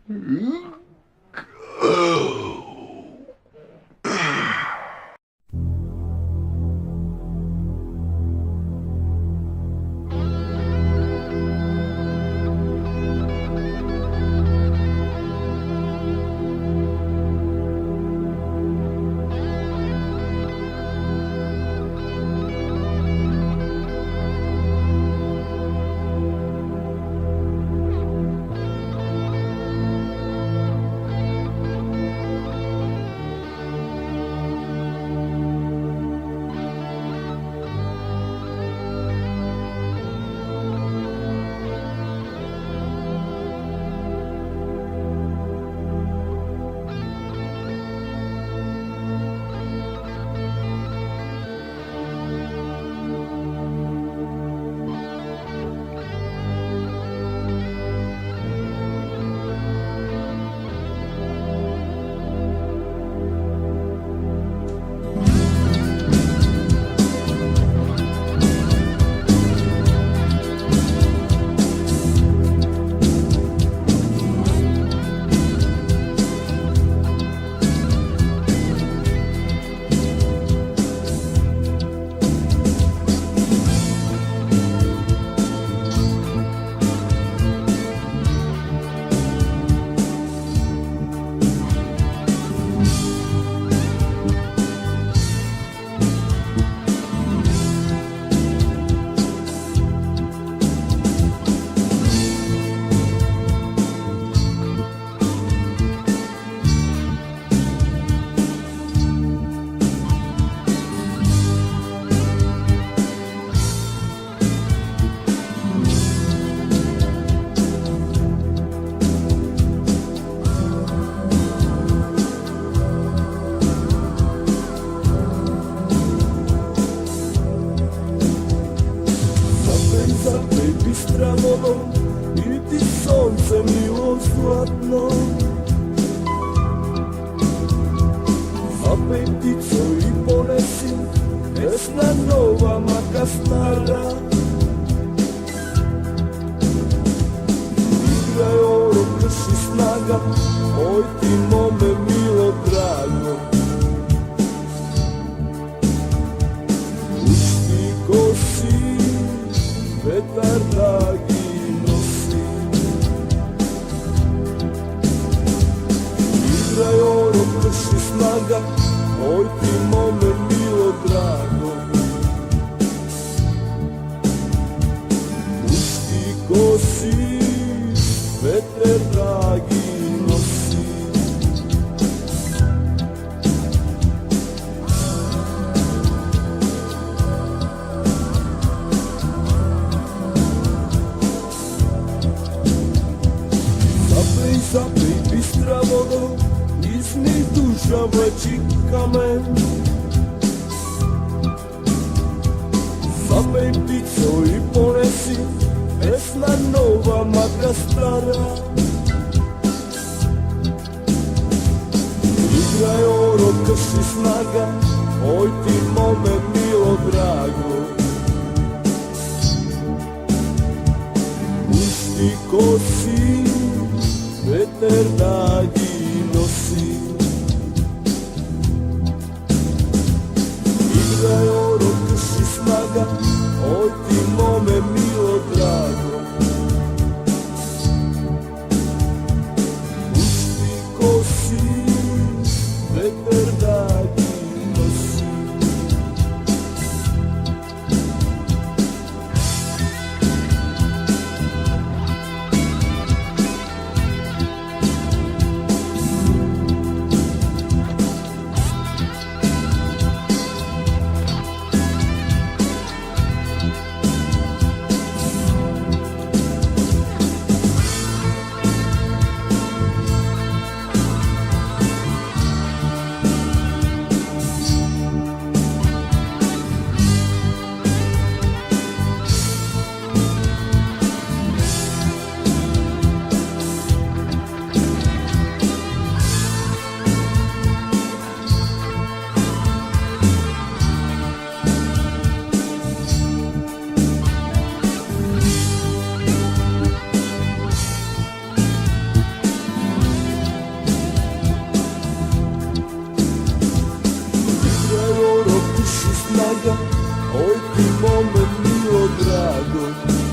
I ti sonce milo zlatno. Zapej ptico i ponesi, pesna nova, maka stara. Igraj oro, krši snaga, oj ti mome milo drago. Pušti kosi, vetar dragi nosi. Igraj oro, krši snaga, oj ti mome milo drago. Pušti kosi, vetar dragi nosi. Zapej bistra vodo, iz njih duša vleči kamen. Zapej ptico i ponesi, pesna nova, maka stara. Igraj oro, krši snaga, oj ti mome milo drago. Pušti kosi, veter dragi nosi. Igraj oro, krši snaga, oj ti mome milo drago. Pušti kosi, veter dragi nosi. oj ti mome milo drago.